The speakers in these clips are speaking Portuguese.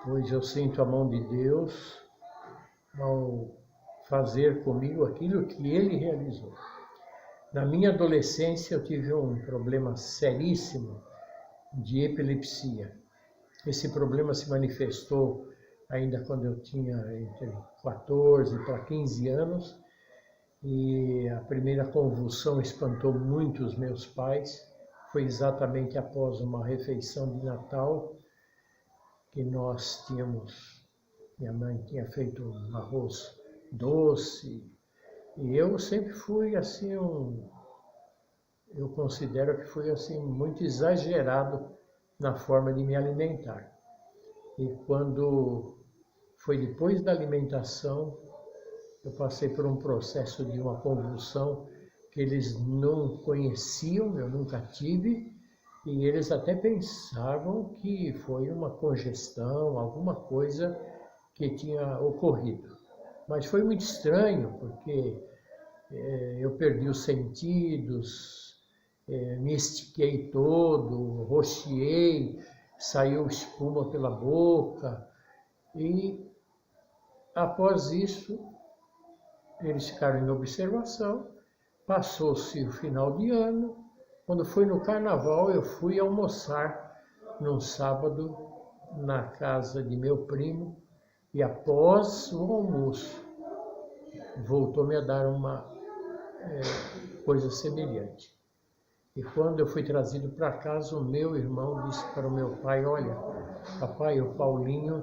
pois eu sinto a mão de Deus ao fazer comigo aquilo que Ele realizou. Na minha adolescência eu tive um problema seríssimo de epilepsia. Esse problema se manifestou ainda quando eu tinha entre 14 para 15 anos, e a primeira convulsão espantou muito os meus pais. Foi exatamente após uma refeição de Natal que nós tínhamos, minha mãe tinha feito um arroz doce, e eu sempre fui assim, eu considero que fui assim muito exagerado na forma de me alimentar. E quando foi depois da alimentação, eu passei por um processo de uma convulsão que eles não conheciam, eu nunca tive, e eles até pensavam que foi uma congestão, alguma coisa que tinha ocorrido. Mas foi muito estranho, porque eu perdi os sentidos, me estiquei todo, roxeei, saiu espuma pela boca, e após isso eles ficaram em observação. Passou-se o final de ano. Quando foi no carnaval, eu fui almoçar num sábado na casa de meu primo, e após o almoço voltou-me a dar uma coisa semelhante. E quando eu fui trazido para casa, o meu irmão disse para o meu pai: olha, papai, o Paulinho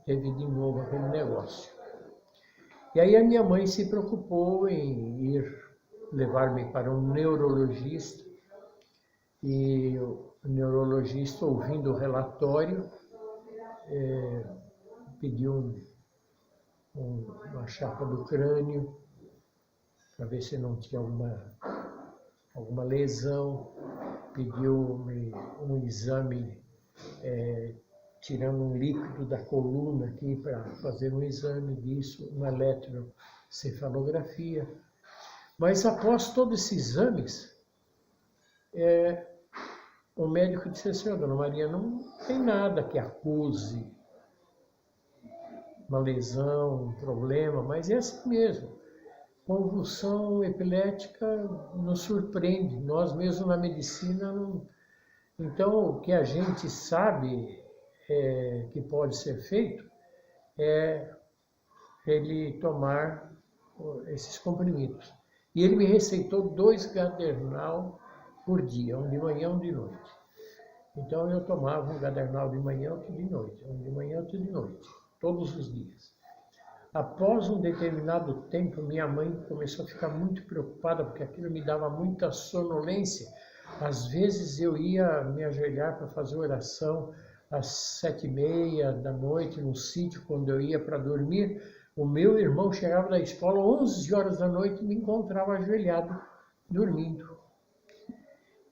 teve de novo aquele negócio. E aí a minha mãe se preocupou em ir levar-me para um neurologista, e o neurologista, ouvindo o relatório, pediu uma chapa do crânio para ver se não tinha alguma lesão, pediu-me um exame tirando um líquido da coluna aqui para fazer um exame disso, uma eletrocefalografia. Mas após todos esses exames, o médico disse assim: dona Maria, não tem nada que acuse uma lesão, um problema, mas é assim mesmo. Convulsão epilética nos surpreende, nós mesmos na medicina não. Então, o que a gente sabe que pode ser feito é ele tomar esses comprimidos. E ele me receitou 2 Gadernal por dia, um de manhã e um de noite. Então eu tomava um Gadernal de manhã e outro de noite, um de manhã e outro de noite, todos os dias. Após um determinado tempo, minha mãe começou a ficar muito preocupada, porque aquilo me dava muita sonolência. Às vezes eu ia me ajoelhar para fazer oração às 7h30 da noite, no sítio, quando eu ia para dormir. O meu irmão chegava da escola 11 horas da noite e me encontrava ajoelhado, dormindo.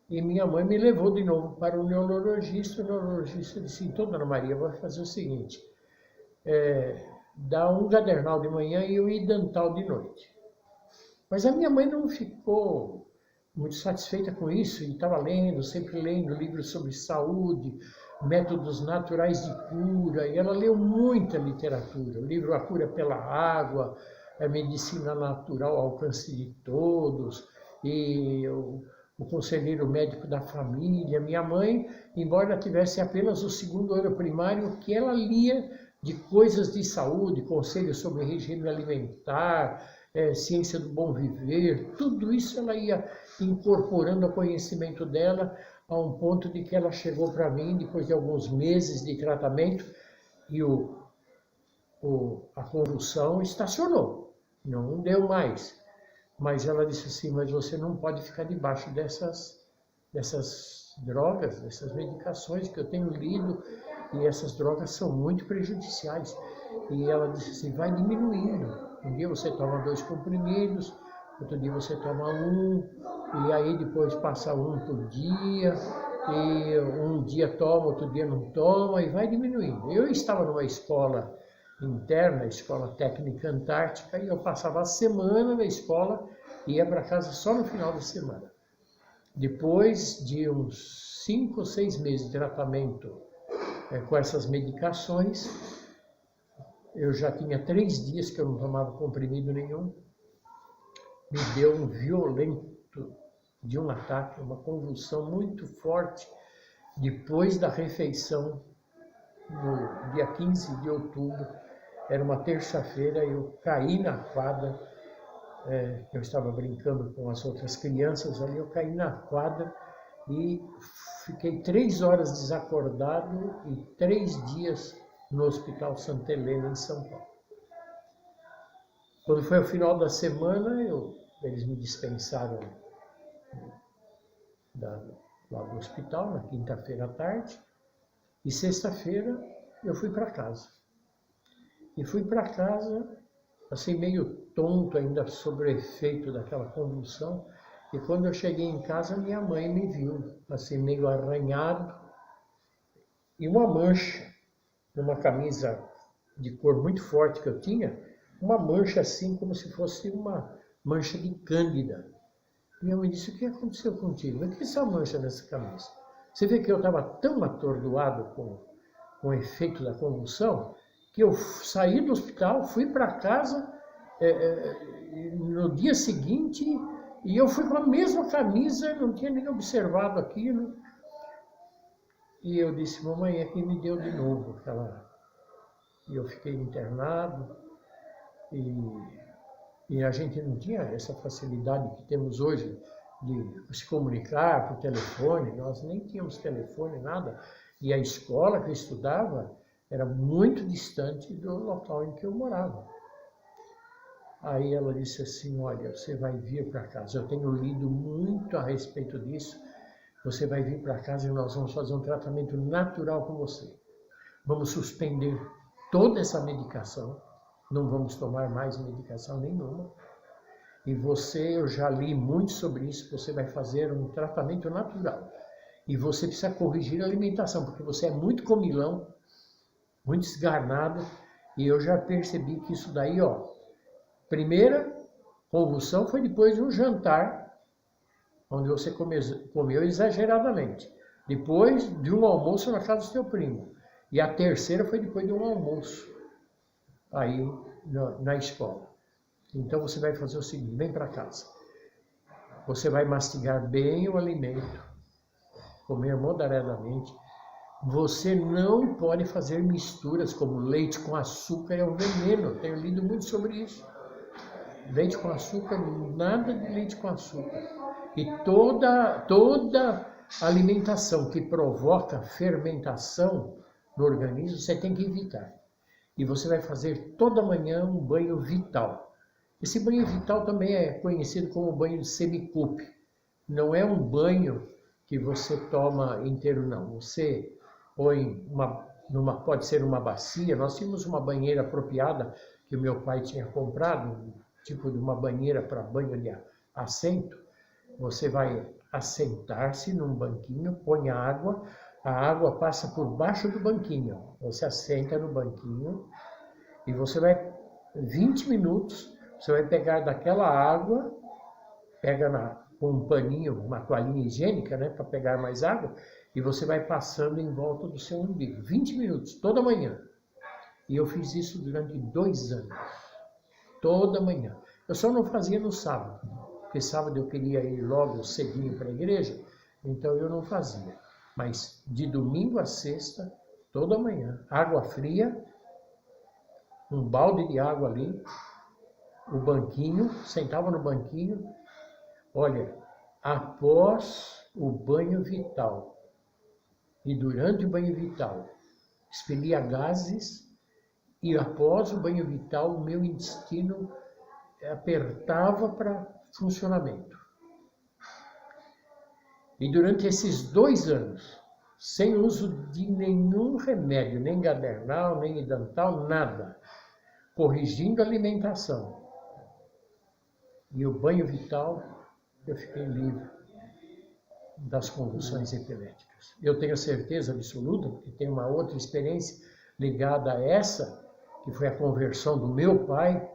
E minha mãe me levou de novo para o neurologista. O neurologista disse: então, dona Maria, vou fazer o seguinte, dá um Gadernal de manhã e o Idantal de noite. Mas a minha mãe não ficou muito satisfeita com isso, e estava lendo, sempre lendo livros sobre saúde, métodos naturais de cura, e ela leu muita literatura, o livro A Cura pela Água, a Medicina Natural ao Alcance de Todos, e o Conselheiro Médico da Família. Minha mãe, embora tivesse apenas o 2º ano primário, o que ela lia de coisas de saúde, conselhos sobre regime alimentar, ciência do bom viver, tudo isso ela ia incorporando ao conhecimento dela, a um ponto de que ela chegou para mim, depois de alguns meses de tratamento, e a convulsão estacionou, não deu mais. Mas ela disse assim: mas você não pode ficar debaixo dessas drogas, dessas medicações que eu tenho lido, e essas drogas são muito prejudiciais. E ela disse assim: vai diminuindo. Um dia você toma 2 comprimidos, outro dia você toma 1, e aí depois passa 1 por dia, e um dia toma, outro dia não toma, e vai diminuindo. Eu estava numa escola interna, Escola Técnica Antártica, e eu passava a semana na escola e ia para casa só no final da semana. Depois de uns 5 ou 6 meses de tratamento com essas medicações. Eu já tinha 3 dias que eu não tomava comprimido nenhum. Me deu um violento de um ataque, uma convulsão muito forte depois da refeição, no dia 15 de outubro. Era uma terça-feira, eu caí na quadra, eu estava brincando com as outras crianças ali, eu caí na quadra e fiquei 3 horas desacordado e 3 dias no Hospital Santa Helena, em São Paulo. Quando foi ao final da semana, eles me dispensaram lá do hospital, na quinta-feira à tarde, e sexta-feira eu fui para casa. E fui para casa, assim, meio tonto ainda sobre o efeito daquela convulsão, e quando eu cheguei em casa, minha mãe me viu, assim, meio arranhado, e uma mancha, numa camisa de cor muito forte que eu tinha, uma mancha assim, como se fosse uma mancha de cândida. Minha mãe disse: o que aconteceu contigo? O que é essa mancha nessa camisa? Você vê que eu estava tão atordoado com o efeito da convulsão, que eu saí do hospital, fui para casa no dia seguinte, e eu fui com a mesma camisa, não tinha nem observado aquilo. E eu disse: mamãe, é que me deu de novo aquela... E eu fiquei internado, e a gente não tinha essa facilidade que temos hoje de se comunicar por telefone, nós nem tínhamos telefone, nada. E a escola que eu estudava era muito distante do local em que eu morava. Aí ela disse assim: olha, você vai vir para casa, eu tenho lido muito a respeito disso, você vai vir para casa e nós vamos fazer um tratamento natural com você. Vamos suspender toda essa medicação, não vamos tomar mais medicação nenhuma. E você, eu já li muito sobre isso, você vai fazer um tratamento natural. E você precisa corrigir a alimentação, porque você é muito comilão, muito esgarnado, e eu já percebi que isso daí, ó, primeira convulsão foi depois de um jantar, onde você comeu exageradamente. Depois de um almoço na casa do seu primo. E a terceira foi depois de um almoço, aí na escola. Então você vai fazer o seguinte: vem para casa. Você vai mastigar bem o alimento, comer moderadamente. Você não pode fazer misturas como leite com açúcar, é um veneno. Eu tenho lido muito sobre isso. Leite com açúcar, nada de leite com açúcar. E toda alimentação que provoca fermentação no organismo, você tem que evitar. E você vai fazer toda manhã um banho vital. Esse banho vital também é conhecido como banho de semicup. Não é um banho que você toma inteiro, não. Você põe pode ser uma bacia. Nós tínhamos uma banheira apropriada que o meu pai tinha comprado, tipo de uma banheira para banho de assento. Você vai assentar-se num banquinho, põe a água passa por baixo do banquinho. Você assenta no banquinho e você vai, 20 minutos, você vai pegar daquela água, pega com um paninho, uma toalhinha higiênica, né, para pegar mais água, e você vai passando em volta do seu umbigo. 20 minutos, toda manhã. E eu fiz isso durante 2 anos. Toda manhã. Eu só não fazia no sábado, porque sábado eu queria ir logo cedinho para a igreja, então eu não fazia. Mas de domingo a sexta, toda manhã, água fria, um balde de água ali, o banquinho, sentava no banquinho. Olha, após o banho vital e durante o banho vital, expelia gases, e após o banho vital, o meu intestino apertava para funcionamento. E durante esses 2 anos, sem uso de nenhum remédio, nem Gadernal, nem Idantal, nada, corrigindo a alimentação e o banho vital, eu fiquei livre das convulsões epiléticas. Eu tenho certeza absoluta, porque tenho uma outra experiência ligada a essa, que foi a conversão do meu pai,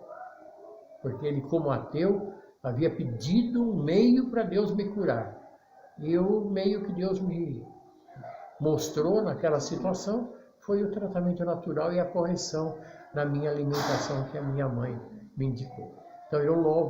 porque ele, como ateu, havia pedido um meio para Deus me curar. E o meio que Deus me mostrou naquela situação foi o tratamento natural e a correção da minha alimentação que a minha mãe me indicou. Então eu louvo